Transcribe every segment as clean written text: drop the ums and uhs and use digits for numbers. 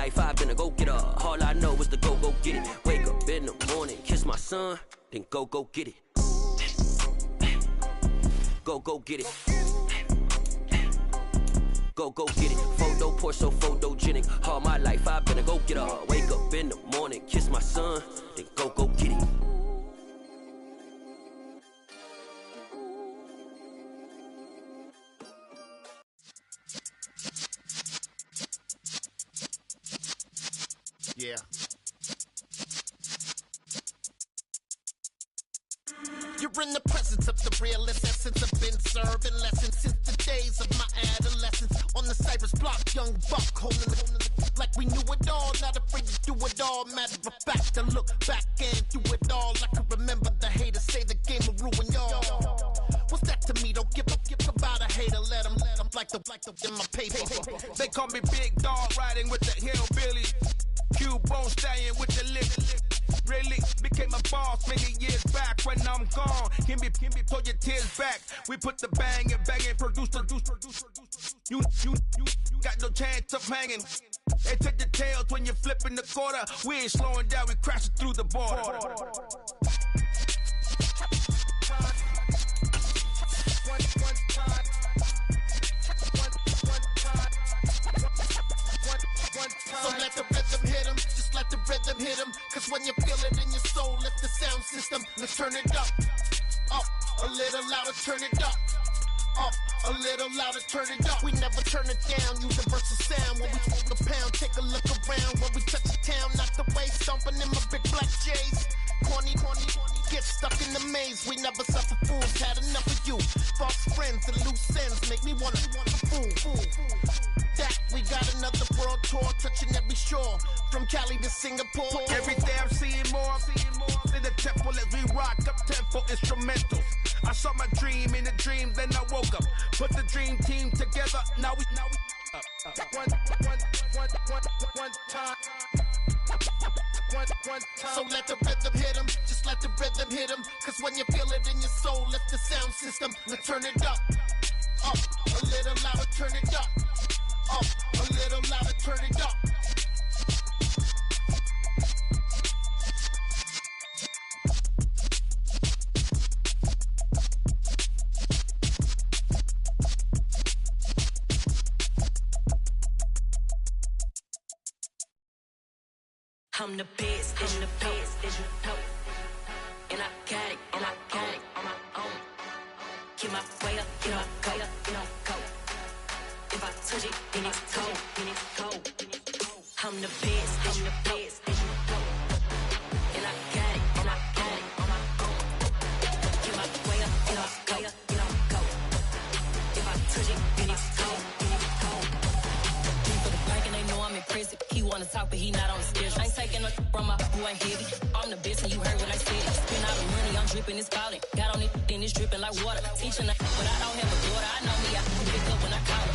life, I've been a go-getter. All I know is to go get it. Wake up in the morning, kiss my son, then go get it. Go get it. Go get it. Photo poor, so photogenic. All my life, I've been a go-getter. Wake up in the morning, kiss my son, then go get it. Yeah. You're in the presence of the realest essence. I've been serving lessons since the days of my adolescence. On the Cypress block, young buck holding it like we knew it all. Not afraid to do it all. Matter of fact, I look back and do it all. I can remember the haters say the game will ruin y'all. What's that to me? Don't give about a hater. Let them like the in my paper. They call me Big Dog, riding with the hillbilly. Cubone stallion with the lip. Really became a boss many years back. When I'm gone, can be pull your tears back. We put the bang and produce. You got no chance of hanging. They take the tails when you're flipping the quarter. We ain't slowing down, we crashing through the border. So let the rhythm hit him, just let the rhythm hit him. Cause when you feel it in your soul, lift the sound system. Let's turn it up, a little louder, turn it up, a little louder, turn it up. We never turn it down, universal sound. When we smoke a pound, take a look around. When we touch the town, knock the way, stomping in my big black J's. Corny, get stuck in the maze. We never suffer fools, had enough of you. False friends and loose ends make me wanna fool. That we got another world tour, touching every shore, from Cali to Singapore. Every day I'm seeing more in the temple as we rock up tempo instrumentals. I saw my dream in a dream, then I woke up. Put the dream team together, now we one time. So let the rhythm hit him, just let the rhythm hit him. Cause when you feel it in your soul, lift the sound system. Let's turn it up, a little louder, turn it up, a little louder, turn it up. I'm the best, as you know. And I got it, on my own. Get my way up, go. If I touch it, then it's cold. I'm the best, as you know. And I got it, on my own. Get my way up, go. If I touch it, then it's cold. For the park and they know I'm impressive. He wanna talk, but he not on the schedule. I ain't taking no from my who ain't heavy. I'm the best and you heard what I said. Spend all the money, I'm dripping, it's falling. Got on it, then it's dripping like water. Teaching her, but I don't have a daughter. I know me, I can pick up when I call her.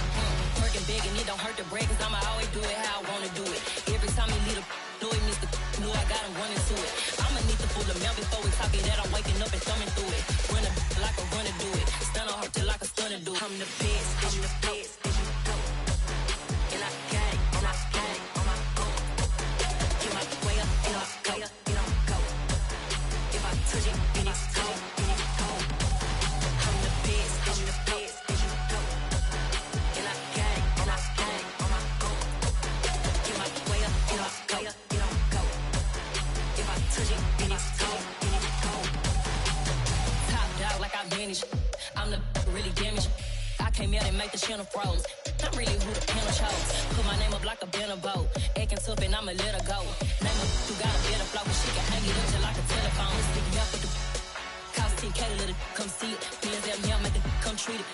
Working big and it don't hurt the break, cause I'ma always do it how I wanna do it. Every time he lead a know he missed the know I got him running to it. I'ma need to pull the mail before we talk it that I'm waking up and thumbing through it. Run a like a runner do it. Stun on her till like a stunner do it. I'm the best, as you know. And I got it, on my own. Get my way up, go. If I touch it, then it's cold. I'm the best, as you know. And I got it, on my own. Get my way up, go. If I touch it, then it's cold. Top dog like I vanished. I'm the really damaged. I came out and make the channel froze. I'm really who the panel chose. Put my name up like a banner boat. Acting tough and I'ma let her go. Name her who got a better flow, but she can hang it up just like a telephone. Stick me up with the cost 10K to let it come see it. Bands that me, make it come treat it.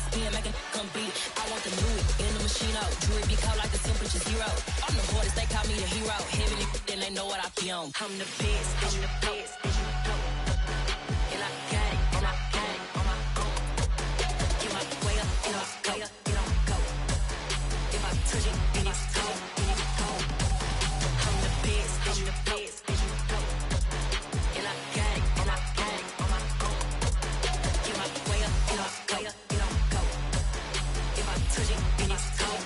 Spin, make it come beat it. I want the new it in the machine out. Jewelry be cold like the temperature zero. I'm the hardest, they call me the hero. Heavy then they know what I be on. I'm the best, as you know. And I got it, on my own. Get my way up, go. If I touch it, then it's cold. I'm the best, as you know. And I got it, on my own. Get my way up, go. If I touch it, then it's cold.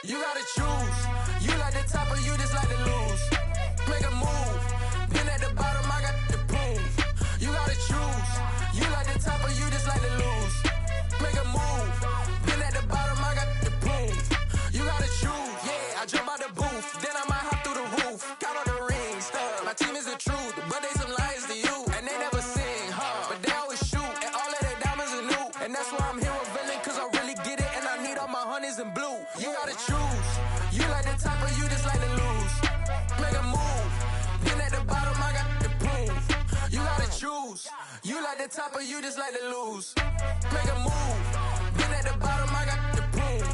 You gotta choose. You like the top or you just like to lose. Make a move. Been at the bottom, I got the proof. You gotta choose. You like the top or you just like to lose. Make a move. Been at the bottom, I got the proof. You gotta choose. Yeah, I jump out the booth. Then I might hop through the roof. Count all the rings. My team is the truth, but they some liars to you. And they never sing, but they always shoot. And all of their diamonds are new. And that's why I'm here revealing, cause I really get it. And I need all my honeys in blue. You gotta choose. You like the top or you just like to lose. Make a move. Been at the bottom, I got the proof. You gotta choose. You like the top or you just like to lose. Make a move. Been at the bottom, I got the proof.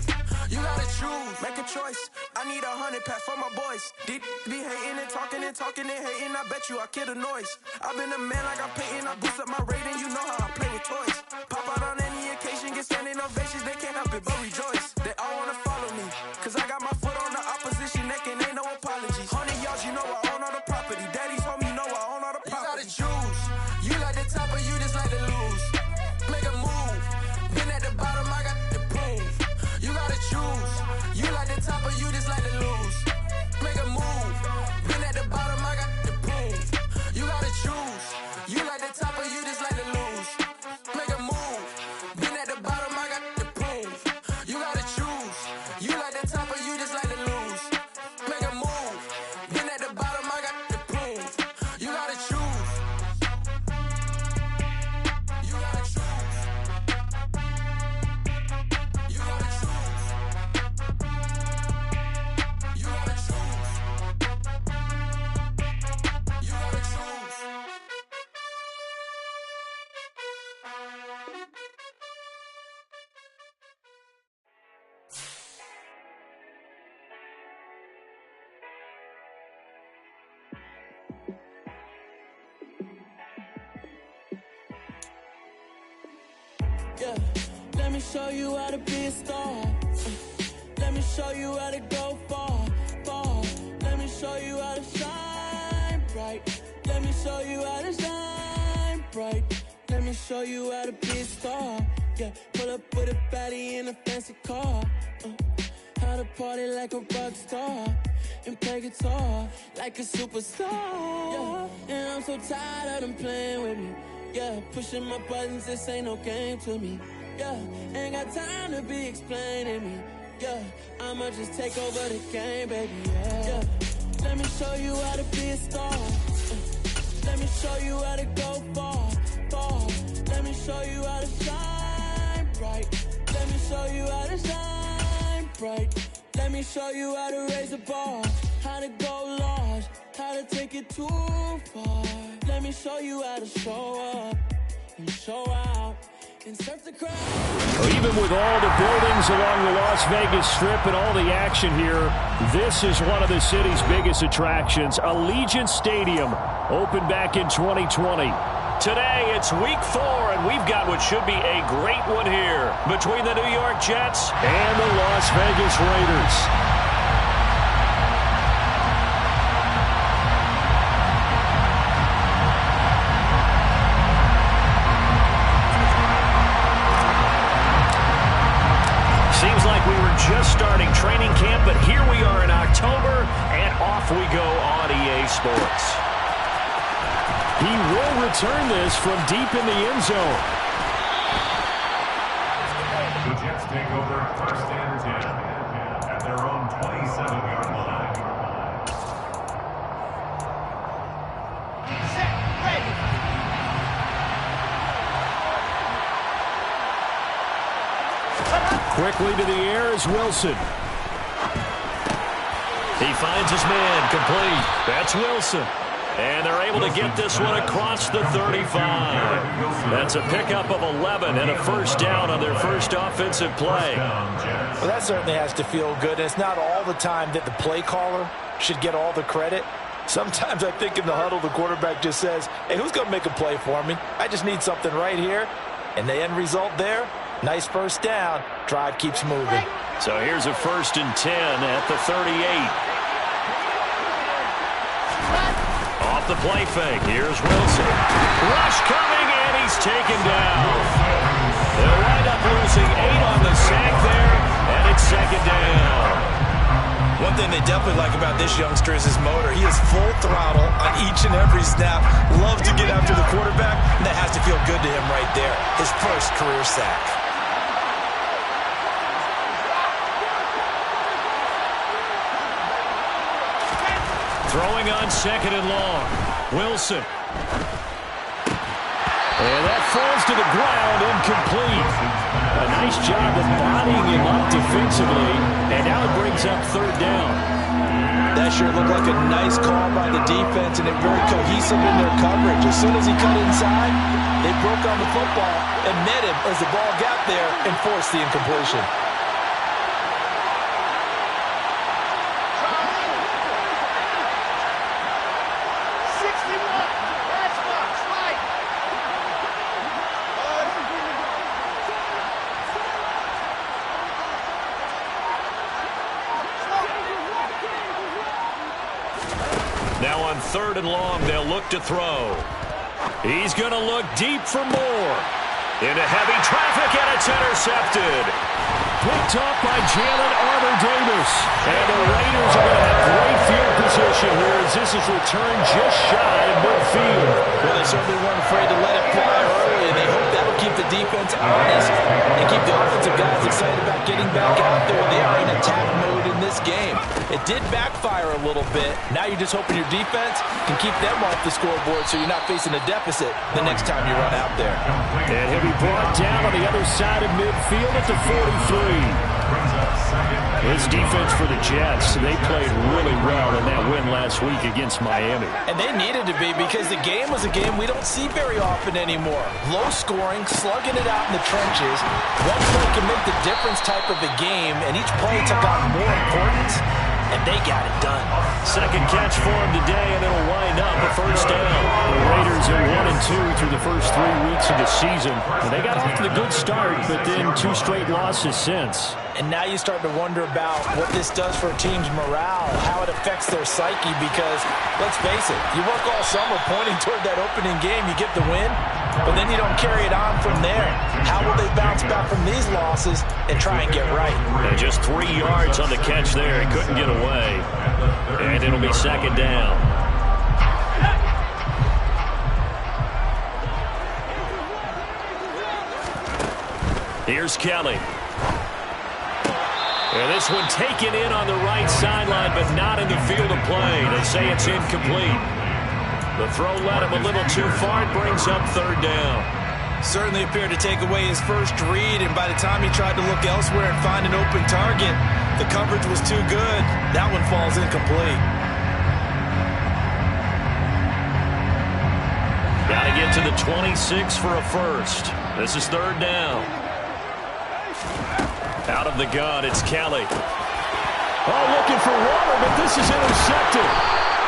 You gotta choose. Make a choice. I need 100 pack for my boys. Deep be hating and talking and hating. I bet you I kill the noise. I've been a man like I'm painting. I boost up my rating. You know how I play with toys. Pop out on any occasion, get standing ovations. They can't help it but rejoice. They all wanna follow me, cause I got my foot on the opposition neck and ain't no apologies. 100 yards, you know I own all the property. Daddy's home, you know I own all the property. You gotta choose. You like the top or you just like to lose. Make a move. Been at the bottom, I got the proof. You gotta choose. You like the top or you just like to lose. Make a move. Been at the bottom, I got the proof. You gotta choose. You like the top or you just like to lose. Make a move. Been at the bottom, I got the proof. You gotta choose. You like the top or you just like to lose. Make a move. Been at the bottom, I got the proof. You gotta choose. You gotta choose. You gotta choose. You gotta choose. You gotta choose. Yeah, let me show you how to be a star. Let me show you how to go far, far. Let me show you how to shine bright. Let me show you how to shine bright. Let me show you how to be a star. Yeah, pull up with a baddie in a fancy car. How to party like a rock star and play guitar like a superstar. Yeah, and I'm so tired of them playing with me. Yeah, pushing my buttons, this ain't no game to me. Yeah, ain't got time to be explaining me. Yeah, I'ma just take over the game, baby. Yeah, let me show you how to be a star. Let me show you how to go far, far. Let me show you how to shine bright. Let me show you how to shine bright. Let me show you how to raise the bar, how to go large, how to take it too far. Let me show you how to show up and show out and surf the crowd. Even with all the buildings along the Las Vegas Strip and all the action here, this is one of the city's biggest attractions. Allegiant Stadium opened back in 2020. Today, it's week 4, and we've got what should be a great one here between the New York Jets and the Las Vegas Raiders. Seems like we were just starting training camp, but here we are in October, and off we go on EA Sports. He will return this from deep in the end zone. The Jets take over first and 10 at their own 27-yard line. Set, ready. Quickly to the air is Wilson. He finds his man complete. That's Wilson. And they're able to get this one across the 35. That's a pickup of 11 and a first down on their first offensive play. Well, that certainly has to feel good. And it's not all the time that the play caller should get all the credit. Sometimes I think in the huddle, the quarterback just says, hey, who's going to make a play for me? I just need something right here. And the end result there, nice first down. Drive keeps moving. So here's a 1st and 10 at the 38. Off the play fake, here's Wilson. Rush coming, and he's taken down. They'll wind up losing 8 on the sack there, and it's 2nd down. One thing they definitely like about this youngster is his motor. He is full throttle on each and every snap. Loves to get after the quarterback, and that has to feel good to him right there. His first career sack. Throwing on 2nd and long. Wilson. And that falls to the ground, incomplete. A nice job of bodying him up defensively, and now it brings up 3rd down. That sure looked like a nice call by the defense, and they're very cohesive in their coverage. As soon as he cut inside, they broke on the football and met him as the ball got there and forced the incompletion. Now on 3rd and long, they'll look to throw. He's going to look deep for more. Into heavy traffic, and it's intercepted. Picked up by Jalen Armour-Davis. And the Raiders are going to have great field position here as this is returned just shy of midfield. Well, they certainly weren't afraid to let it fly early, and they hope that'll keep the defense honest and keep the offensive guys excited about getting back out there. They are in attack mode in this game. It did backfire a little bit. Now you're just hoping your defense can keep them off the scoreboard so you're not facing a deficit the next time you run out there. And he'll be brought down on the other side of midfield at the 43. This defense for the Jets, they played really well in that win last week against Miami. And they needed to be because the game was a game we don't see very often anymore. Low scoring, slugging it out in the trenches. One play can make the difference type of a game, and each play took on more importance, and they got it done. Second catch for him today, and it'll wind up a 1st down. The Raiders are 1-2 through the first 3 weeks of the season. And they got off to the good start, but then 2 straight losses since. And now you start to wonder about what this does for a team's morale, how it affects their psyche, because, let's face it, you work all summer pointing toward that opening game, you get the win, but then you don't carry it on from there. How will they bounce back from these losses and try and get right? And just 3 yards on the catch there. He couldn't get away. And it'll be 2nd down. Here's Kelly. And this one taken in on the right sideline, but not in the field of play. They say it's incomplete. The throw led him a little too far. It brings up 3rd down. Certainly appeared to take away his first read, and by the time he tried to look elsewhere and find an open target, the coverage was too good. That one falls incomplete. Got to get to the 26 for a first. This is 3rd down. Out of the gun, it's Kelly. Oh, looking for water, but this is intercepted.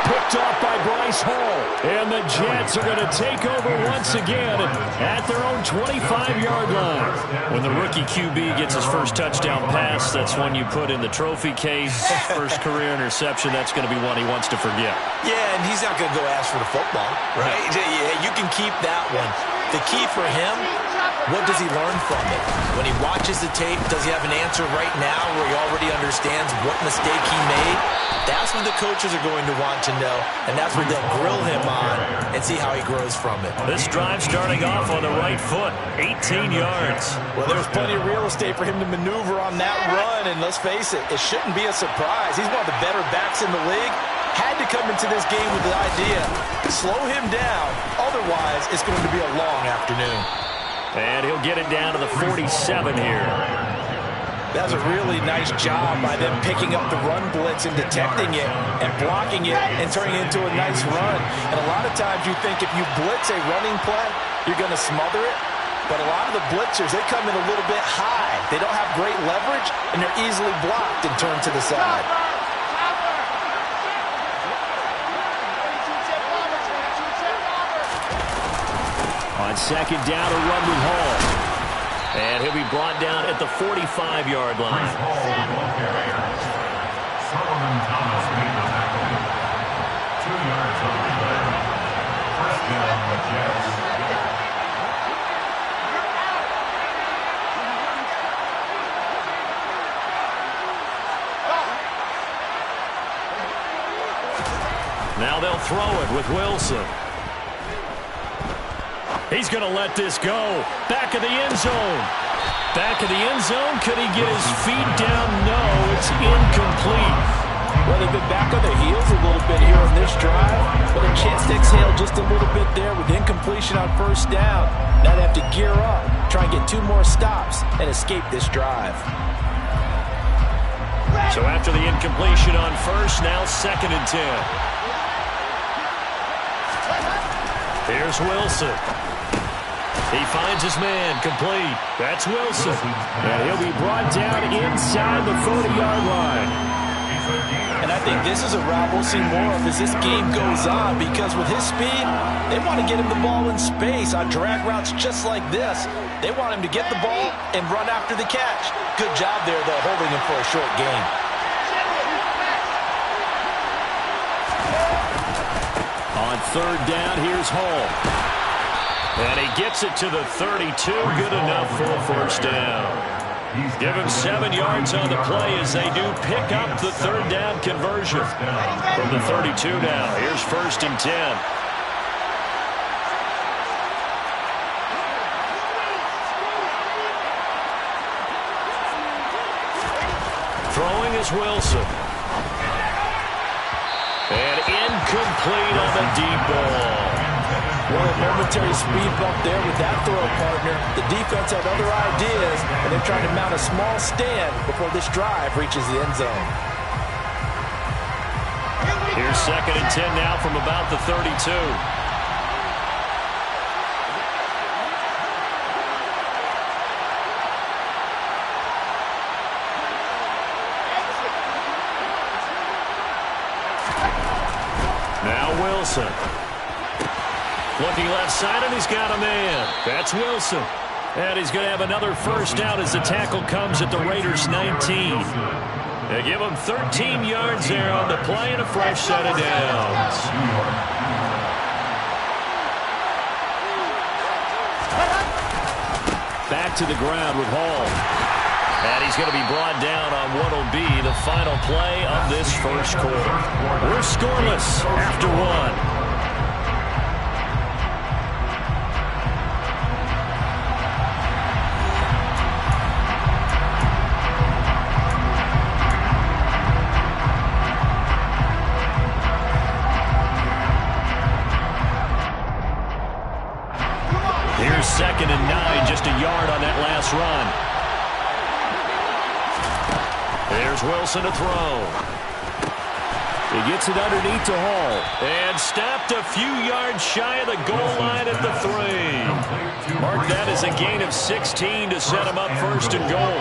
Picked off by Bryce Hall. And the Jets are going to take over once again at their own 25-yard line. When the rookie QB gets his first touchdown pass, that's one you put in the trophy case. First career interception, that's going to be one he wants to forget. Yeah, and he's not going to go ask for the football, right? Yeah, you can keep that one. The key for him, what does he learn from it? When he watches the tape, does he have an answer right now where he already understands what mistake he made? That's what the coaches are going to want to know, and that's what they'll grill him on and see how he grows from it. This drive starting off on the right foot, 18 yards. Well, there's plenty of real estate for him to maneuver on that run, and let's face it, it shouldn't be a surprise. He's one of the better backs in the league. Had to come into this game with the idea, slow him down, otherwise it's going to be a long afternoon. And he'll get it down to the 47 here. That was a really nice job by them picking up the run blitz and detecting it and blocking it and turning it into a nice run. And a lot of times you think if you blitz a running play, you're going to smother it. But a lot of the blitzers, they come in a little bit high. They don't have great leverage, and they're easily blocked and turned to the side. On 2nd down, a run with Hall. And he'll be brought down at the 45-yard line. Solomon Thomas made the tackle. 2 yards on the play. 1st down on the Jets. they'll throw it with Wilson. He's going to let this go. Back of the end zone. Back of the end zone. Could he get his feet down? No, it's incomplete. Well, they've been back on their heels a little bit here on this drive, but a chance to exhale just a little bit there with incompletion on first down. Now they have to gear up, try and get 2 more stops, and escape this drive. So after the incompletion on first, now 2nd and 10. Here's Wilson. He finds his man, complete. That's Wilson. And he'll be brought down inside the 40-yard line. And I think this is a route we'll see more of as this game goes on, because with his speed, they want to get him the ball in space on drag routes just like this. They want him to get the ball and run after the catch. Good job there, though, holding him for a short gain. On 3rd down, here's Hall. And he gets it to the 32. Good enough for a first down. Give him 7 yards on the play as they do pick up the 3rd down conversion. From the 32 now, here's 1st and 10. Throwing is Wilson. And incomplete on the deep ball. Well, a momentary speed bump there with that throw, partner. The defense had other ideas, and they're trying to mount a small stand before this drive reaches the end zone. Here's 2nd and 10 now from about the 32. Now Wilson. Looking left side, and he's got a man. That's Wilson. And he's going to have another first down as the tackle comes at the Raiders' 19. They give him 13 yards there on the play and a fresh set of downs. Back to the ground with Hall. And he's going to be brought down on what will be the final play of this first quarter. We're scoreless after 1. Here's 2nd and 9, just a yard on that last run. There's Wilson to throw. He gets it underneath to Hall. And stopped a few yards shy of the goal line at the 3. Mark that as a gain of 16 to set him up 1st and goal.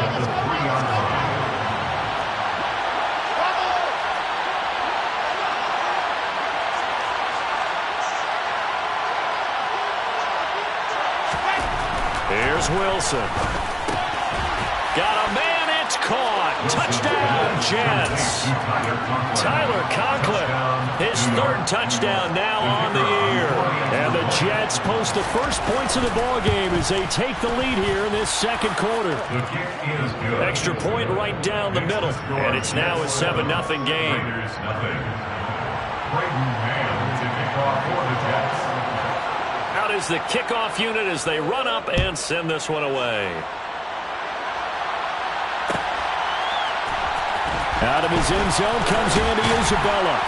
Here's Wilson. Got a man, it's caught. Touchdown, Jets. Tyler Conklin, his 3rd touchdown now on the year. And the Jets post the first points of the ball game as they take the lead here in this 2nd quarter. Extra point right down the middle, and it's now a 7-0 game. Out is the kickoff unit as they run up and send this one away. Out of his end zone comes Andy Isabella.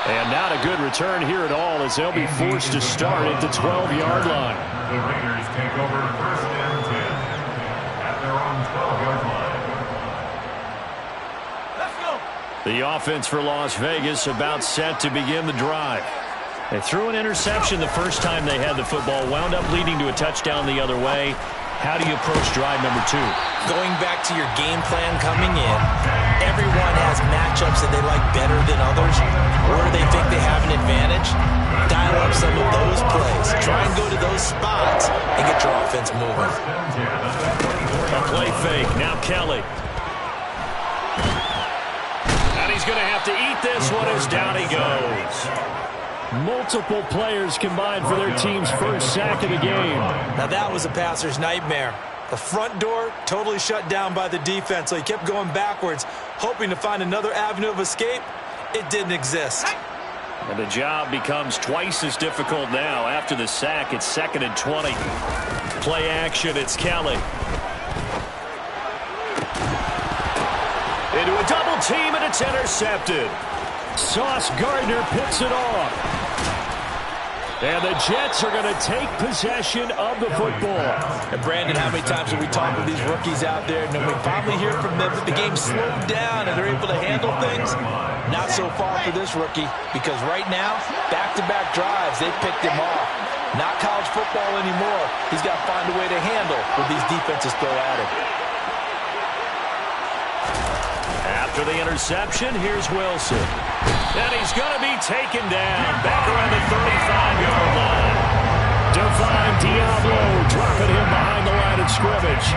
And not a good return here at all as they'll be forced to start at the 12-yard line. The Raiders take over 1st and 10 at their own 12-yard line. Let's go. The offense for Las Vegas about set to begin the drive. They threw an interception the first time they had the football, wound up leading to a touchdown the other way. How do you approach drive number 2? Going back to your game plan coming in, everyone has matchups that they like better than others. Where they think they have an advantage, dial up some of those plays. Try and go to those spots and get your offense moving. A play fake, now Kelly. And he's going to have to eat this one as down he goes. Multiple players combined for their team's first sack of the game. Now that was a passer's nightmare. The front door totally shut down by the defense, so he kept going backwards, hoping to find another avenue of escape. It didn't exist. And the job becomes twice as difficult now. After the sack, it's 2nd and 20. Play action, it's Kelly. Into a double team, and it's intercepted. Sauce Gardner picks it off. And the Jets are going to take possession of the football. And Brandon, how many times have we talked with these rookies out there, and then we finally hear from them that the game slowed down and they're able to handle things? Not so far for this rookie, because right now, back-to-back drives, they picked him off. Not college football anymore. He's got to find a way to handle what these defenses throw at him. After the interception, here's Wilson. And he's going to be taken down back around the 35-yard line. Divine Diablo dropping him behind the line of scrimmage.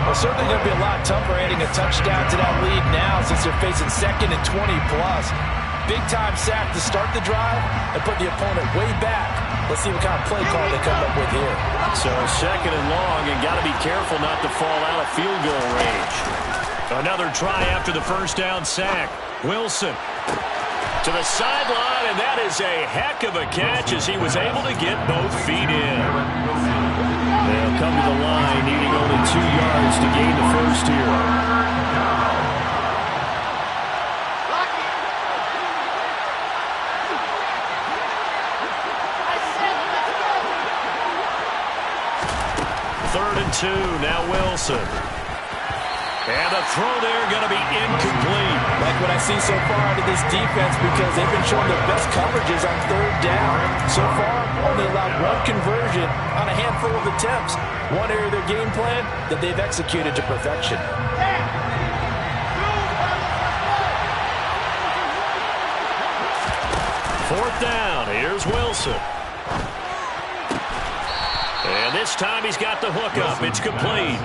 Well, certainly going to be a lot tougher adding a touchdown to that lead now since they're facing 2nd and 20-plus. Big-time sack to start the drive and put the opponent way back. Let's see what kind of play call they come up with here. So 2nd and long, and got to be careful not to fall out of field goal range. Another try after the first down sack. Wilson to the sideline, and that is a heck of a catch as he was able to get both feet in. They'll come to the line, needing only 2 yards to gain the first here. Third and 2, now Wilson. And the throw there going to be incomplete. Like what I see so far out of this defense, because they've been showing their best coverages on 3rd down. So far, only allowed 1 conversion on a handful of attempts. One area of their game plan that they've executed to perfection. 4th down, here's Wilson. And this time he's got the hook up. It's complete.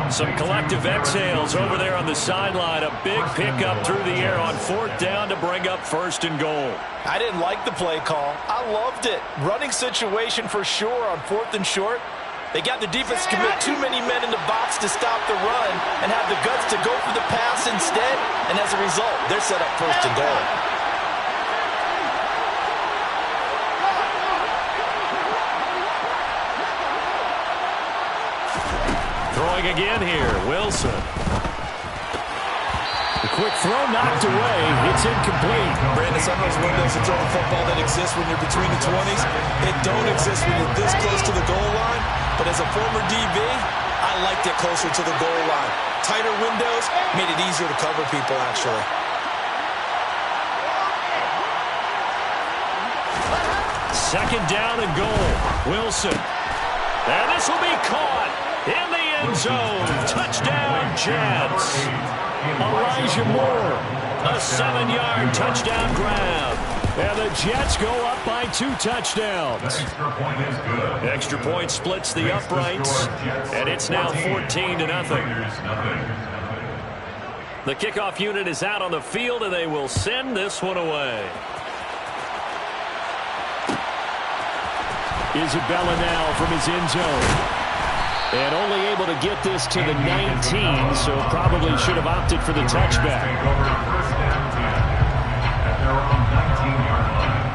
Some collective exhales over there on the sideline. A big pickup through the air on 4th down to bring up 1st and goal. I didn't like the play call. I loved it. Running situation for sure on 4th and short. They got the defense to commit too many men in the box to stop the run and have the guts to go for the pass instead. And as a result, they're set up 1st and goal. Throwing again here, Wilson. The quick throw knocked away. It's incomplete. Brandon, some of those windows of throwing football that exist when you're between the 20s, they don't exist when you're this close to the goal line. But as a former DB, I liked it closer to the goal line. Tighter windows made it easier to cover people, actually. Second down and goal. Wilson. And this will be caught in the end zone. Touchdown, Jets. Elijah Moore. A 7-yard touchdown grab. And the Jets go up by 2 touchdowns. Extra point is good. Extra point splits the uprights, and it's now 14-0. The kickoff unit is out on the field, and they will send this one away. Isabella now from his end zone. And only able to get this to the 19, so probably should have opted for the touchback. Take over 1st and 10 at their own 19-yard line.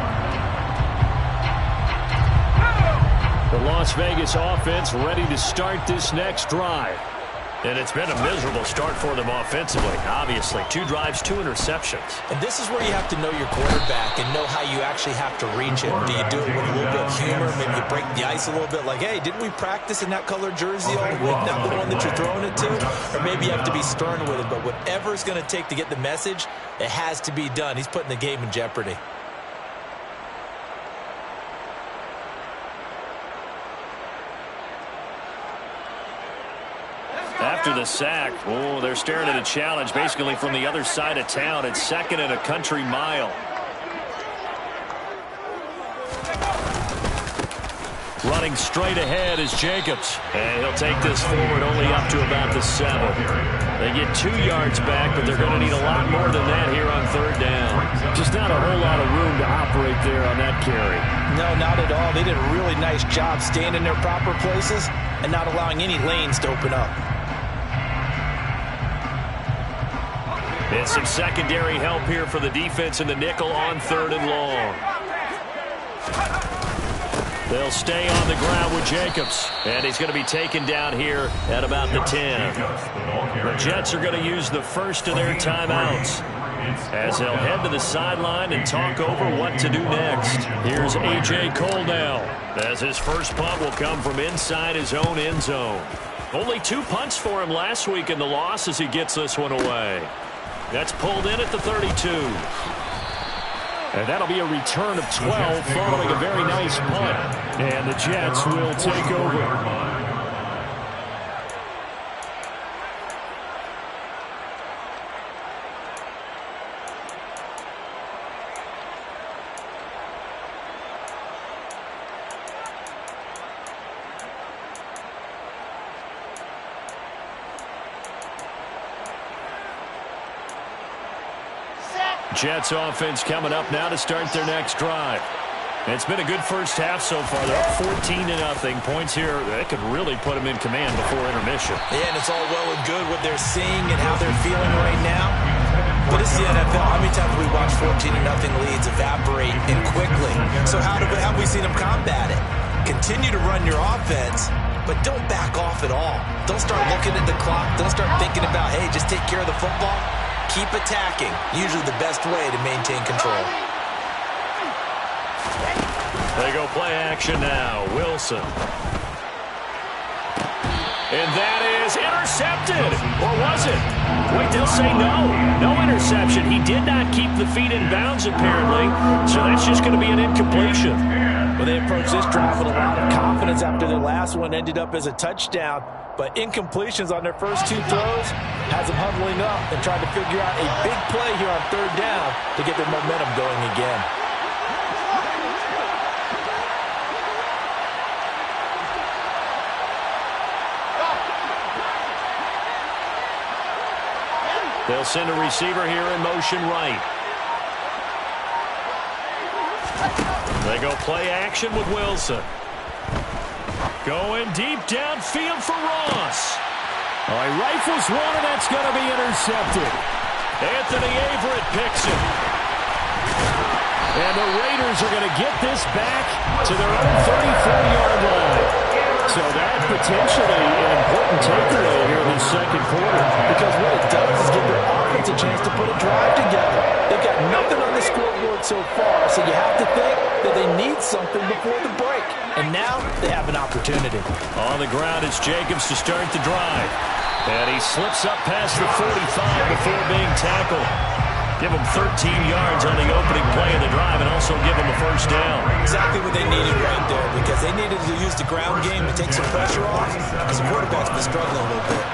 The Las Vegas offense ready to start this next drive. And it's been a miserable start for them offensively. Obviously, 2 drives, 2 interceptions. And this is where you have to know your quarterback and know how you actually have to reach him. Do you do it with a little bit of humor? Maybe you break the ice a little bit like, hey, didn't we practice in that colored jersey all week? Not the one that you're throwing it to? Or maybe you have to be stern with it. But whatever it's going to take to get the message, it has to be done. He's putting the game in jeopardy. After the sack, they're staring at a challenge basically from the other side of town. It's 2nd and a country mile. Running straight ahead is Jacobs. And he'll take this forward only up to about the 7. They get 2 yards back, but they're going to need a lot more than that here on 3rd down. Just not a whole lot of room to operate there on that carry. No, not at all. They did a really nice job staying in their proper places and not allowing any lanes to open up. And some secondary help here for the defense in the nickel on 3rd and long. They'll stay on the ground with Jacobs. And he's going to be taken down here at about the 10. The Jets are going to use the first of their timeouts as they'll head to the sideline and talk over what to do next. Here's A.J. Cole now, as his first punt will come from inside his own end zone. Only 2 punts for him last week in the loss as he gets this one away. That's pulled in at the 32. And that'll be a return of 12 following a very nice punt. And the Jets will take over. Jets offense coming up now to start their next drive. It's been a good first half so far. They're up 14-0. Points here that could really put them in command before intermission. Yeah, and it's all well and good what they're seeing and how they're feeling right now. But it's the NFL. How many times have we watched 14-0 leads evaporate and quickly? So how have we seen them combat it? Continue to run your offense, but don't back off at all. Don't start looking at the clock. Don't start thinking about, hey, just take care of the football. Keep attacking. Usually the best way to maintain control. They go play action now. Wilson. And that is intercepted. Or was it? Wait, they'll say no. No interception. He did not keep the feet in bounds, apparently. So that's just going to be an incompletion. Well, they approached this drive with a lot of confidence after their last one ended up as a touchdown. But incompletions on their first 2 throws has them huddling up and trying to figure out a big play here on 3rd down to get their momentum going again. They'll send a receiver here in motion right. They go play action with Wilson. Going deep downfield for Ross. All right, rifles one, and that's going to be intercepted. Anthony Averett picks it. And the Raiders are going to get this back to their own 34-yard line. So that potentially an important takeaway here in the second quarter. Because what it does is give their offense a chance to put a drive together. They've got nothing on the scoreboard so far, so you have to think that they need something before the break. And now they have an opportunity. On the ground, it's Jacobs to start the drive. And he slips up past the 45 before being tackled. Give him 13 yards on the opening play of the drive and also give him a first down. Exactly what they needed right there, because they needed to use the ground game to take some pressure off, because the quarterback's been struggling a little bit.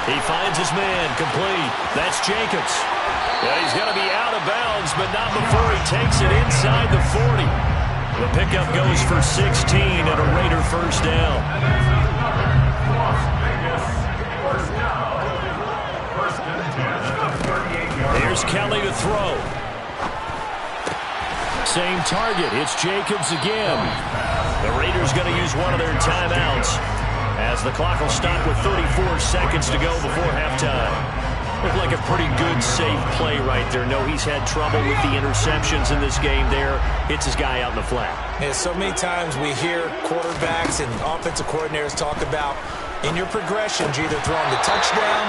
He finds his man, complete. That's Jacobs. Yeah, he's going to be out of bounds, but not before he takes it inside the 40. The pickup goes for 16 and a Raider first down. Here's Kelly to throw. Same target. It's Jacobs again. The Raiders going to use one of their timeouts as the clock will stop with 34 seconds to go before halftime. Looked like a pretty good, safe play right there. No, he's had trouble with the interceptions in this game there. Hits his guy out in the flat. Yeah, so many times we hear quarterbacks and offensive coordinators talk about in your progressions, you're either throwing the touchdown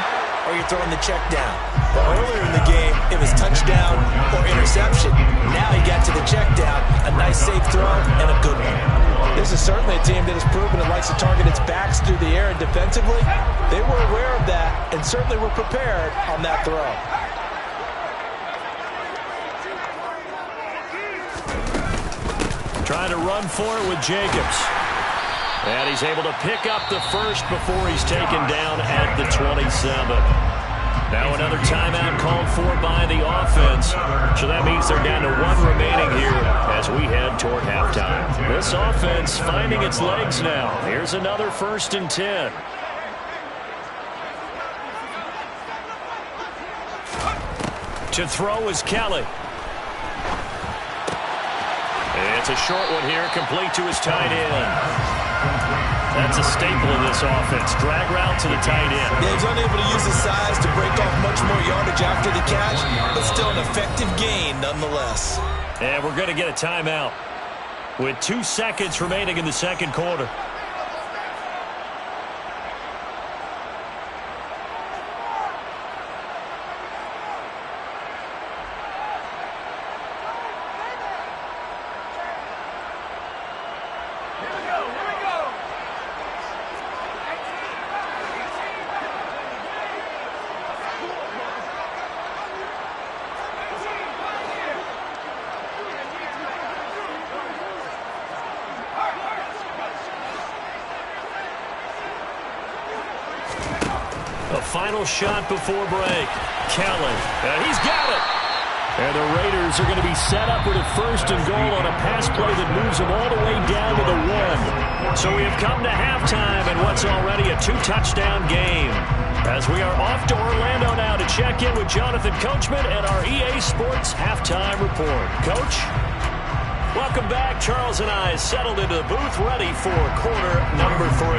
or you're throwing the check down. Well, earlier in the game, it was touchdown or interception. Now he got to the check down, a nice safe throw, and a good one. This is certainly a team that has proven it likes to target its backs through the air, and defensively, they were aware of that and certainly were prepared on that throw. Trying to run for it with Jacobs. And he's able to pick up the first before he's taken down at the 27. Now another timeout called for by the offense. So that means they're down to 1 remaining here as we head toward halftime. This offense finding its legs now. Here's another 1st and 10. To throw is Kelly. It's a short one here, complete to his tight end. That's a staple in this offense. Drag route to the tight end. Yeah, he's unable to use his size to break off much more yardage after the catch, but still an effective gain nonetheless. And we're going to get a timeout. with 2 seconds remaining in the second quarter. Final shot before break. Kelly. He's got it. And the Raiders are going to be set up with a 1st and goal on a pass play that moves them all the way down to the 1. So we have come to halftime in what's already a 2-touchdown game. As we are off to Orlando now to check in with Jonathan Coachman and our EA Sports halftime report. Coach? Welcome back. Charles and I settled into the booth ready for quarter number 3.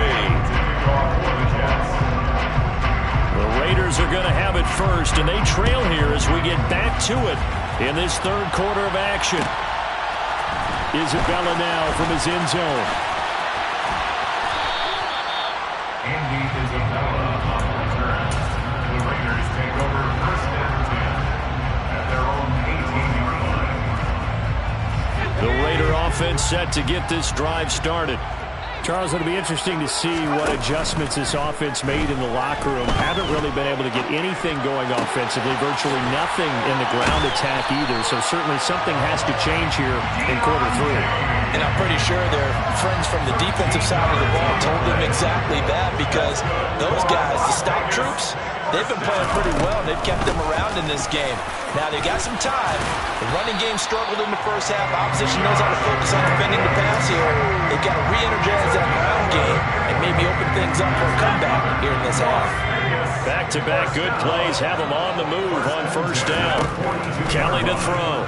The Raiders are going to have it first, and they trail here as we get back to it in this 3rd quarter of action. Isabella now from his end zone. Andy Isabella on the return. The Raiders take over 1st and 10 at their own 18-yard line. The Raider offense set to get this drive started. Charles, it'll be interesting to see what adjustments this offense made in the locker room. Haven't really been able to get anything going offensively, virtually nothing in the ground attack either. So certainly something has to change here in quarter 3. And I'm pretty sure their friends from the defensive side of the ball told them exactly that, because those guys, the stop troops, they've been playing pretty well. They've kept them around in this game. Now, they've got some time. The running game struggled in the first half. Opposition knows how to focus on defending the pass here. They've got to re-energize that ground game and maybe open things up for a comeback here in this half. Back-to-back good plays have them on the move on 1st down. Kelly to throw.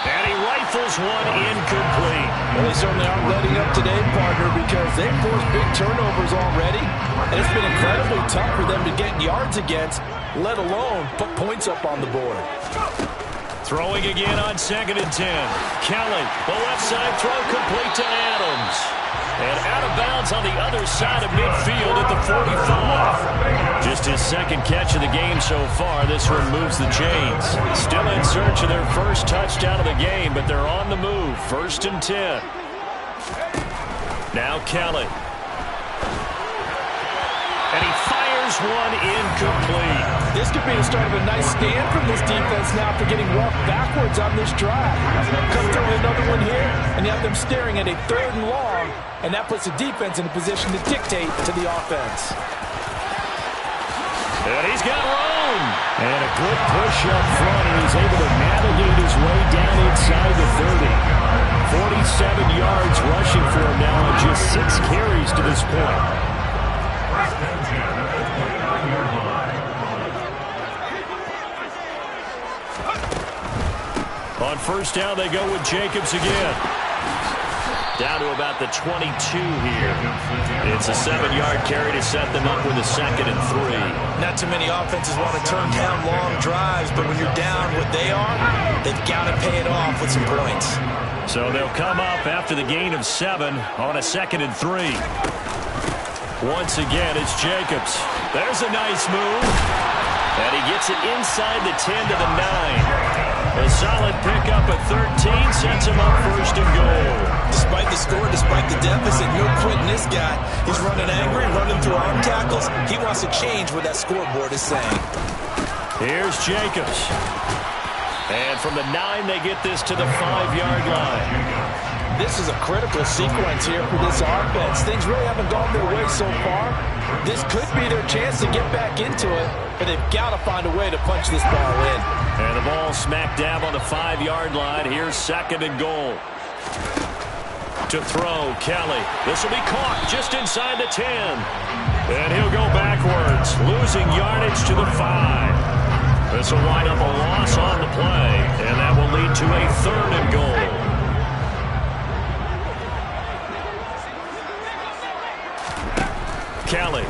And he rifles one incomplete. Well, they certainly aren't letting up today, partner, because they've forced big turnovers already, and it's been incredibly tough for them to get yards against, let alone put points up on the board. Throwing again on 2nd and 10. Kelly, the left side throw complete to Adams. And out of bounds on the other side of midfield at the 45. Just his 2nd catch of the game so far. This one moves the chains. Still in search of their 1st touchdown of the game, but they're on the move. 1st and 10. Now Kelly. And he fires one incomplete. This could be the start of a nice stand from this defense now after getting walked backwards on this drive. Come through another one here, and you have them staring at a 3rd and long, and that puts the defense in a position to dictate to the offense. And he's got room. And a good push up front, and he's able to navigate his way down inside the 30. 47 yards rushing for him now on just 6 carries to this point. 1st and 10 at the 29-yard line. On 1st down, they go with Jacobs again. Down to about the 22 here. It's a 7-yard carry to set them up with a 2nd and 3. Not too many offenses want to turn down long drives, but when you're down what they are, they've got to pay it off with some points. So they'll come up after the gain of 7 on a 2nd and 3. Once again, it's Jacobs. There's a nice move. And he gets it inside the 10 to the 9. A solid pickup at 13 sets him up 1st and goal. Despite the score, despite the deficit, no quitting this guy. He's running angry, running through arm tackles. He wants to change what that scoreboard is saying. Here's Jacobs. And from the 9, they get this to the 5-yard line. This is a critical sequence here for this offense. Things really haven't gone their way so far. This could be their chance to get back into it, but they've got to find a way to punch this ball in. And the ball smack dab on the 5-yard line. Here's 2nd and goal. To throw, Kelly. This will be caught just inside the 10. And he'll go backwards, losing yardage to the 5. This will wind up a loss on the play, and that will lead to a 3rd and goal. Kelly.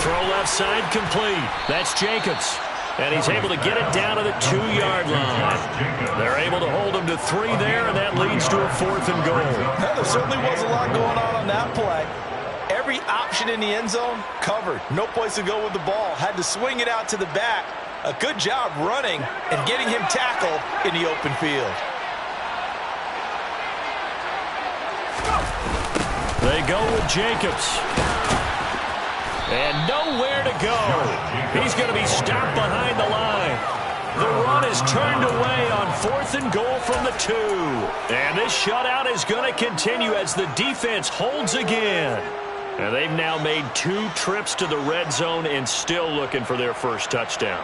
Throw left side complete. That's Jacobs. And he's able to get it down to the 2-yard line. They're able to hold him to 3 there, and that leads to a 4th and goal. Now, there certainly was a lot going on that play. Every option in the end zone covered. No place to go with the ball. Had to swing it out to the back. A good job running and getting him tackled in the open field. They go with Jacobs. And nowhere to go. He's going to be stopped behind the line. The run is turned away on 4th and goal from the 2. And this shutout is going to continue as the defense holds again. And they've now made 2 trips to the red zone and still looking for their first touchdown.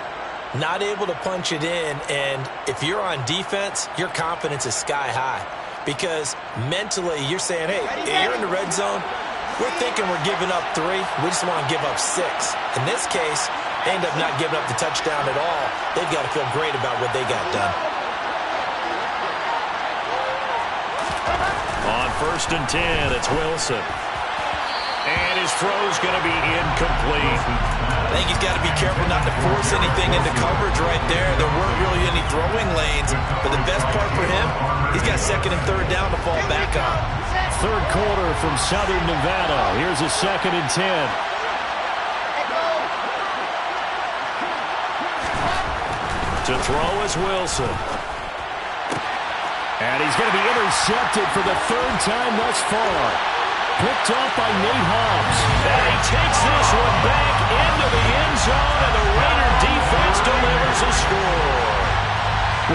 Not able to punch it in, and if you're on defense, your confidence is sky high. Because mentally, you're saying, hey, you're in the red zone. We're thinking we're giving up 3. We just want to give up 6. In this case, they end up not giving up the touchdown at all. They've got to feel great about what they got done. On 1st and 10, it's Wilson. And his throw's going to be incomplete. I think he's got to be careful not to force anything into coverage right there. There weren't really any throwing lanes. But the best part for him, he's got 2nd and 3rd down to fall back on. 3rd quarter from Southern Nevada. Here's a 2nd and 10. To throw is Wilson. And he's going to be intercepted for the 3rd time thus far. Picked off by Nate Hobbs. And he takes this one back into the end zone, and the Raider defense delivers a score.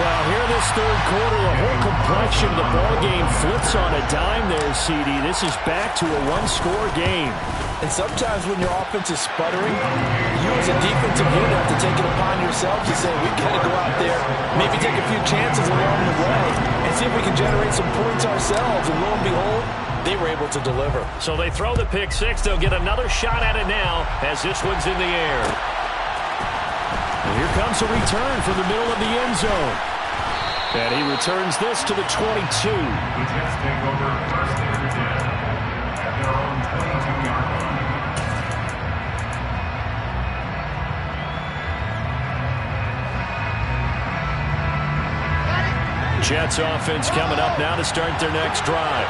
Well, here this 3rd quarter, the whole complexion of the ball game flips on a dime there, CD. This is back to a 1-score game. And sometimes when your offense is sputtering, you as a defensive unit have to take it upon yourselves to say, we've got to go out there, maybe take a few chances along the way, and see if we can generate some points ourselves. And lo and behold, they were able to deliver. So they throw the pick 6. They'll get another shot at it now as this one's in the air. And here comes a return from the middle of the end zone. And he returns this to the 22. The Jets take over 1st and 10 at their own 22-yard line. Jets offense coming up now to start their next drive.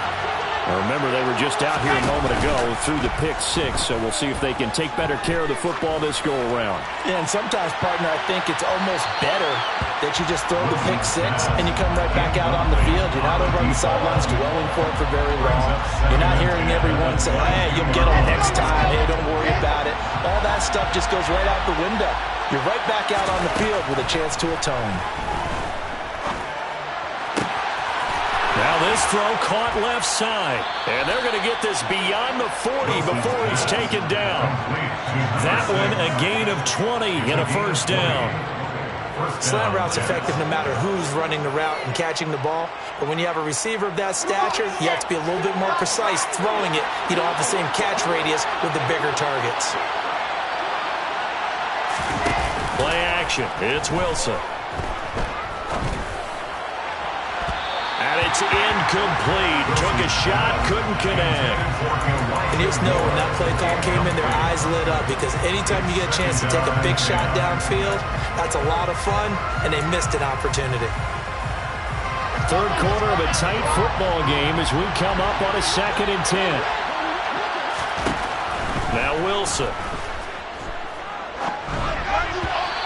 Now remember, they were just out here a moment ago through the pick 6, so we'll see if they can take better care of the football this go-around. Yeah, and sometimes, partner, I think it's almost better that you just throw the pick 6 and you come right back out on the field. You're not over on the sidelines dwelling for it for very long. You're not hearing everyone say, hey, you'll get them next time. Hey, don't worry about it. All that stuff just goes right out the window. You're right back out on the field with a chance to atone. Now this throw caught left side. And they're going to get this beyond the 40 before he's taken down. That one a gain of 20 and a 1st down. Slant route's effective no matter who's running the route and catching the ball. But when you have a receiver of that stature, you have to be a little bit more precise throwing it. You don't have the same catch radius with the bigger targets. Play action. It's Wilson. And it's incomplete. Took a shot, couldn't connect. And you just know when that play call came in, their eyes lit up, because anytime you get a chance to take a big shot downfield, that's a lot of fun, and they missed an opportunity. 3rd quarter of a tight football game as we come up on a 2nd and 10. Now Wilson.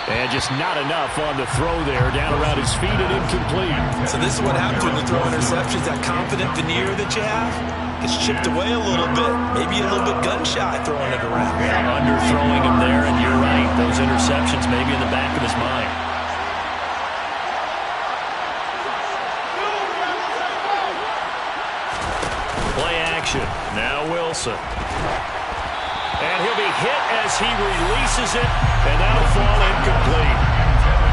And just not enough on the throw there. Down around his feet and incomplete. So this is what happens when you throw interceptions. That confident veneer that you have gets chipped away a little bit. Maybe a little bit gun-shy throwing it around. Yeah, underthrowing him there, and you're right. Those interceptions maybe in the back of his mind. Play action. Now Wilson. And he'll be hit as he releases it, and that'll fall incomplete.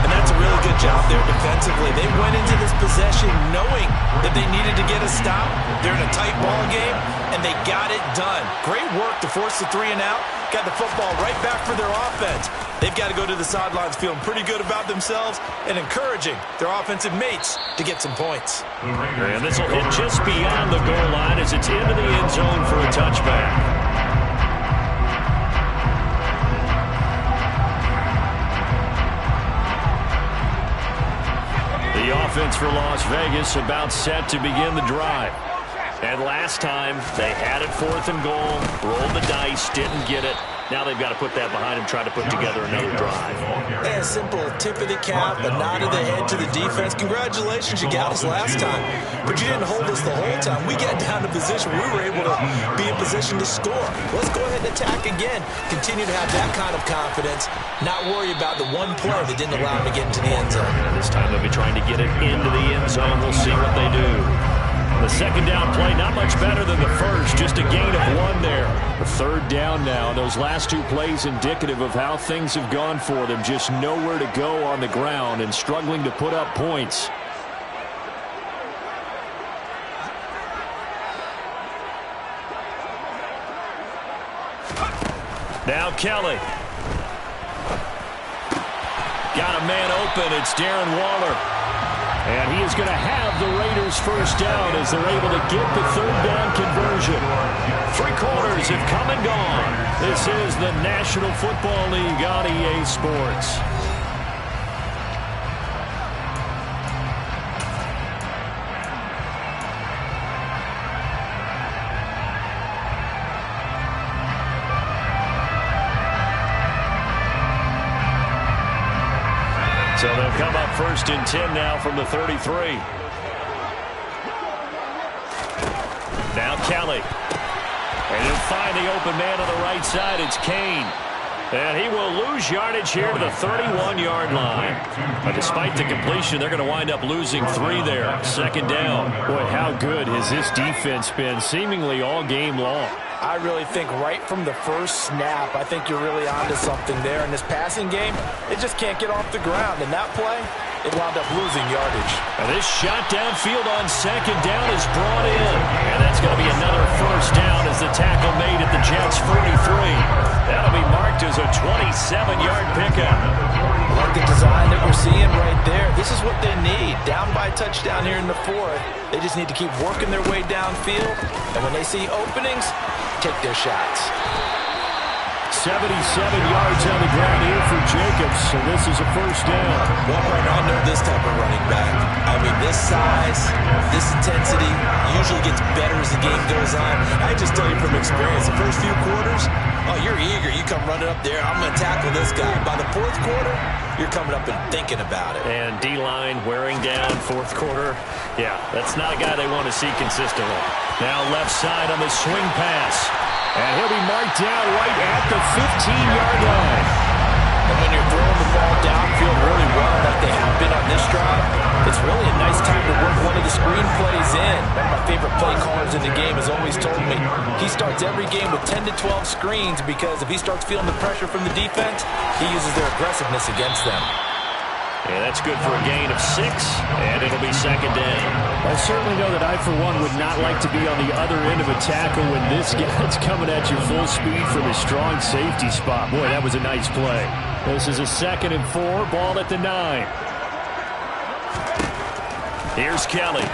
And that's a really good job there defensively. They went into this possession knowing that they needed to get a stop. They're in a tight ball game, and they got it done. Great work to force the 3 and out. Got the football right back for their offense. They've got to go to the sidelines feeling pretty good about themselves and encouraging their offensive mates to get some points. And this will hit just beyond the goal line as it's into the end zone for a touchback. offense for Las Vegas, about set to begin the drive. And last time, they had it 4th and goal, rolled the dice, didn't get it. Now they've got to put that behind them, try to put together another drive. Yeah, simple tip of the cap, a nod of the head to the defense. Congratulations, you got us last time. But you didn't hold us the whole time. We got down to position. We were able to be in position to score. Let's go ahead and attack again. Continue to have that kind of confidence. Not worry about the one play that didn't allow them to get into the end zone. This time they'll be trying to get it into the end zone. We'll see what they do. The second down play, not much better than the first, just a gain of 1 there. The third down now. Those last 2 plays indicative of how things have gone for them. Just nowhere to go on the ground and struggling to put up points. Now Kelly. Got a man open. It's Darren Waller. And he is going to have the Raiders first down as they're able to get the third down conversion. 3 quarters have come and gone. This is the National Football League on EA Sports. So they'll come up 1st and 10 now from the 33. Now Kelly. And he'll find the open man on the right side. It's Kane. And he will lose yardage here to the 31-yard line. But despite the completion, they're going to wind up losing 3 there. 2nd down. Boy, how good has this defense been seemingly all game long? I really think right from the first snap, I think you're really onto something there. In this passing game, it just can't get off the ground. And that play, it wound up losing yardage. And this shot downfield on 2nd down is brought in. And that's going to be another first down as the tackle made at the Jets' 43. That'll be marked as a 27-yard pickup. I like the design that we're seeing right there. This is what they need. Down by a touchdown here in the 4th. They just need to keep working their way downfield. And when they see openings, take their shots. 77 yards on the ground here for Jacobs, so this is a first down. Well, I know this type of running back. I mean, this size, this intensity usually gets better as the game goes on. I just tell you from experience, the first few quarters, oh, you're eager. You come running up there, I'm going to tackle this guy. By the 4th quarter, you're coming up and thinking about it. And D-line wearing down 4th quarter. Yeah, that's not a guy they want to see consistently. Now left side on the swing pass. And he'll be marked down right at the 15-yard line. And when you're throwing the ball downfield really well like they have been on this drive, it's really a nice time to work one of the screen plays in. One of my favorite play callers in the game has always told me he starts every game with 10 to 12 screens because if he starts feeling the pressure from the defense, he uses their aggressiveness against them. And that's good for a gain of 6, and it'll be 2nd down. I certainly know that I, for one, would not like to be on the other end of a tackle when this guy's coming at you full speed from a strong safety spot. Boy, that was a nice play. This is a 2nd and 4, ball at the 9. Here's Kelly.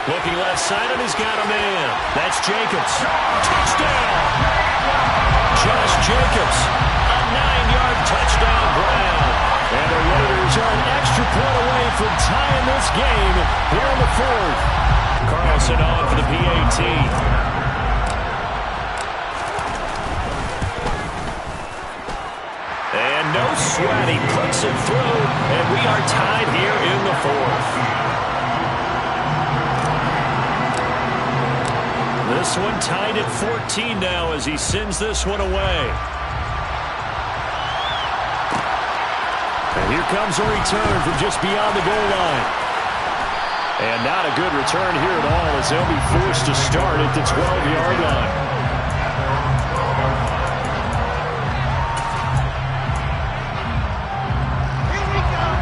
Looking left side, and he's got a man. That's Jacobs. Touchdown! Josh Jacobs, a 9-yard touchdown grab. And the Raiders are an extra point away from tying this game here in the 4th. Carlson on for the PAT. And no sweat, he puts it through, and we are tied here in the 4th. This one tied at 14 now as he sends this one away. And here comes a return from just beyond the goal line. And not a good return here at all as they'll be forced to start at the 12-yard line.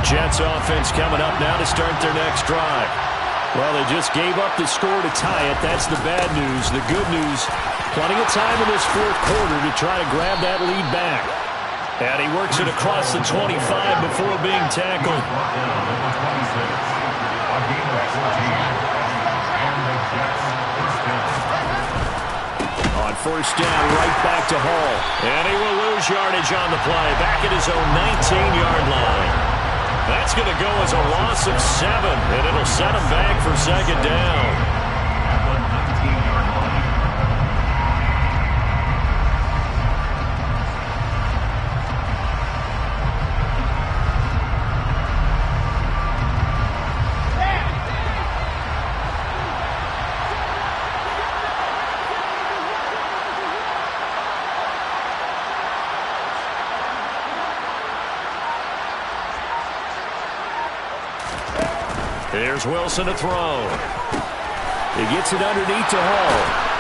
Jets offense coming up now to start their next drive. Well, they just gave up the score to tie it. That's the bad news. The good news, plenty of time in this 4th quarter to try to grab that lead back. And he works it across the 25 before being tackled. On first down, right back to Hall. And he will lose yardage on the play. Back at his own 19-yard line. That's going to go as a loss of 7, and it'll set him back for second down. Here's Wilson to throw. He gets it underneath to Hall.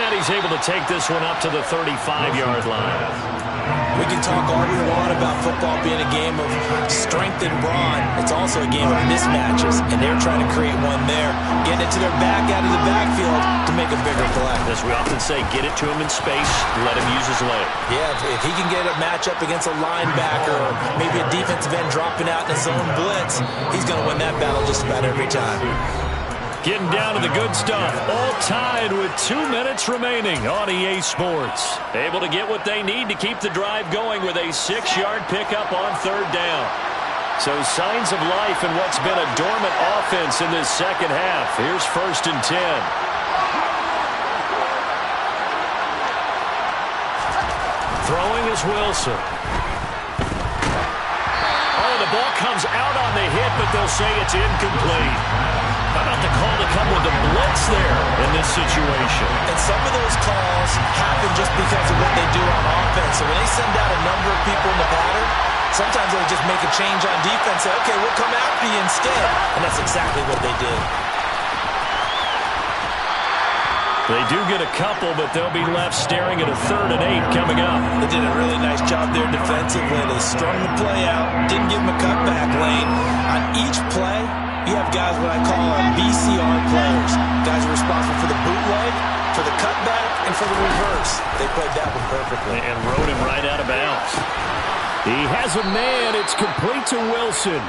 And he's able to take this one up to the 35-yard line. We can talk all we want about football being a game of strength and brawn. It's also a game of mismatches, and they're trying to create one there. Getting it to their back out of the backfield to make a bigger play. As we often say, get it to him in space, let him use his leg. Yeah, if he can get a matchup against a linebacker or maybe a defensive end dropping out in his own blitz, he's going to win that battle just about every time. Getting down to the good stuff. All tied with 2 minutes remaining on EA Sports. Able to get what they need to keep the drive going with a 6-yard pickup on third down. So signs of life in what's been a dormant offense in this second half. Here's 1st and 10. Throwing is Wilson. Oh, the ball comes out on the hit, but they'll say it's incomplete. How about the call to come with the blitz there in this situation? And some of those calls happen just because of what they do on offense. So when they send out a number of people in the pattern, sometimes they'll just make a change on defense. Say, okay, we'll come after you instead. And that's exactly what they did. They do get a couple, but they'll be left staring at a 3rd and 8 coming up. They did a really nice job there defensively. They strung the play out, didn't give them a cutback lane. On each play, you have guys what I call BCR players. Guys are responsible for the bootleg, for the cutback, and for the reverse. They played that one perfectly. And rode him right out of bounds. He has a man. It's complete to Wilson.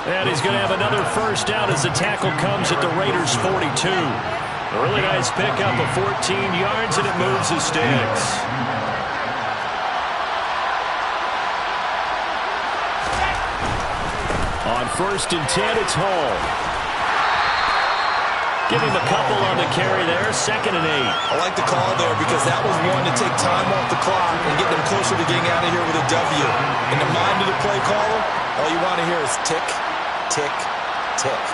And he's going to have another first down as the tackle comes at the Raiders' 42. A really nice pickup of 14 yards, and it moves the sticks. On 1st and 10, it's Hall. Give him a couple on the carry there. 2nd and 8. I like the call there because that was one to take time off the clock and get them closer to getting out of here with a W. In the mind of the play caller, all you want to hear is tick, tick, tick.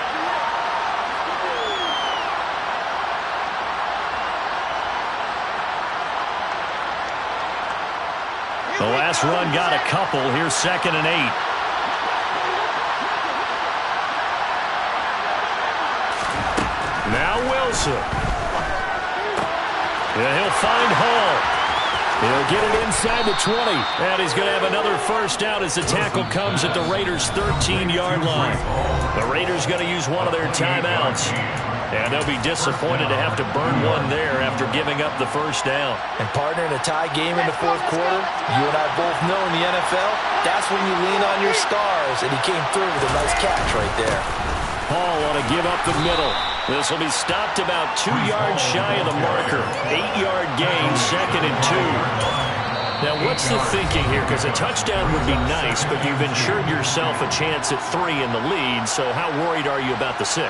The last run got a couple. Here's 2nd and 8. Now Wilson. Yeah, he'll find Hall. He'll get it inside the 20. And he's going to have another first down as the tackle comes at the Raiders' 13-yard line. The Raiders going to use one of their timeouts. And they'll be disappointed to have to burn one there after giving up the first down. And partner, in a tie game in the 4th quarter, you and I both know in the NFL, that's when you lean on your stars. And he came through with a nice catch right there. Hall want to give up the middle. This will be stopped about 2 yards shy of the marker. 8-yard gain, 2nd and 2. Now, what's the thinking here? Because a touchdown would be nice, but you've insured yourself a chance at 3 in the lead, so how worried are you about the 6?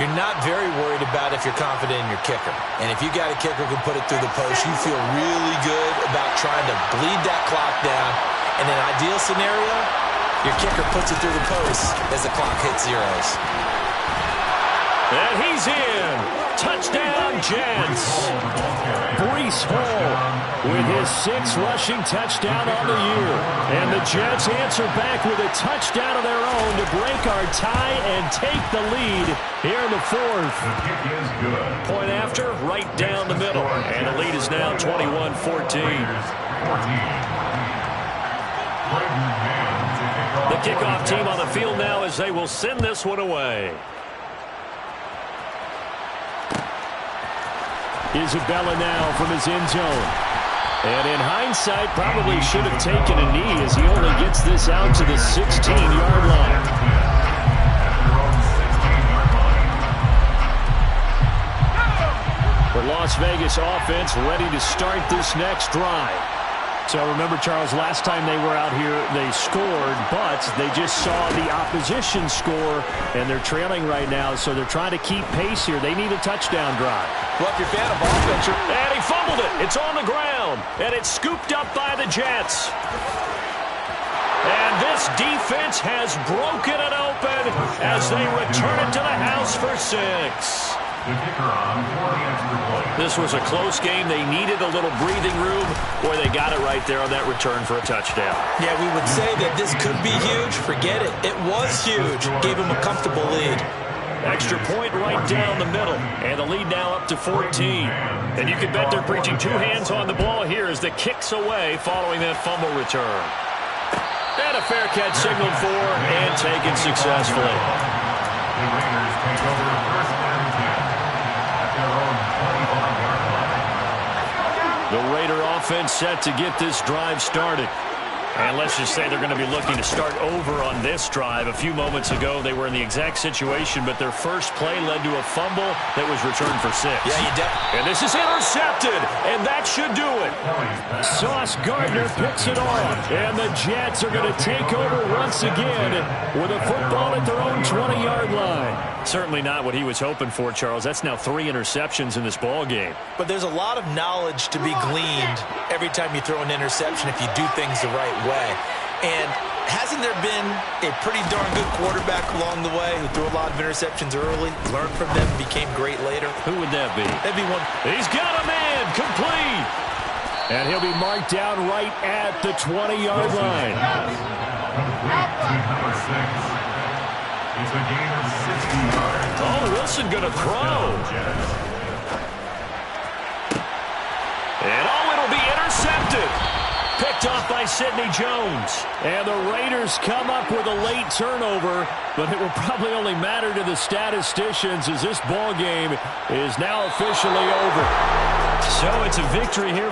You're not very worried about if you're confident in your kicker. And if you got a kicker who can put it through the post, you feel really good about trying to bleed that clock down. In an ideal scenario, your kicker puts it through the post as the clock hits zeros. And he's in. Touchdown, Jets. Breece Hall with his 6th rushing touchdown on the year. And the Jets answer back with a touchdown of their own to break our tie and take the lead here in the 4th. Point after, right down the middle. And the lead is now 21-14. The kickoff team on the field now as they will send this one away. Isabella now from his end zone. And in hindsight, probably should have taken a knee as he only gets this out to the 16-yard line. The Las Vegas offense ready to start this next drive. So remember, Charles, last time they were out here, they scored, but they just saw the opposition score, and they're trailing right now, so they're trying to keep pace here. They need a touchdown drive. Well, if you're a fan of offense, and he fumbled it. It's on the ground, and it's scooped up by the Jets. And this defense has broken it open as they return it to the house for 6. This was a close game. They needed a little breathing room, where they got it right there on that return for a touchdown. Yeah, we would say that this could be huge. Forget it. It was huge. Gave them a comfortable lead. Extra point right down the middle, and the lead now up to 14. And you can bet they're preaching 2 hands on the ball here as the kick's away following that fumble return. And a fair catch signaled for and taken successfully. The Raiders take over first and 10 at their own 25-yard line. The Raider offense set to get this drive started. And let's just say they're going to be looking to start over on this drive. A few moments ago, they were in the exact situation, but their first play led to a fumble that was returned for 6. Yeah, you did. And this is intercepted, and that should do it. Sauce Gardner picks it off, and the Jets are going to take over once again with a football at their own 20-yard line. Certainly not what he was hoping for, Charles. That's now 3 interceptions in this ball game. But there's a lot of knowledge to be gleaned every time you throw an interception if you do things the right way. And hasn't there been a pretty darn good quarterback along the way who threw a lot of interceptions early, learned from them, became great later? Who would that be? That'd be one. He's got a man, complete. And he'll be marked down right at the 20-yard line. Number 6. It's a gain of 60 yards. Oh, Wilson going to throw. And it'll be intercepted. Picked off by Sidney Jones. And the Raiders come up with a late turnover, but it will probably only matter to the statisticians as this ball game is now officially over. So it's a victory here for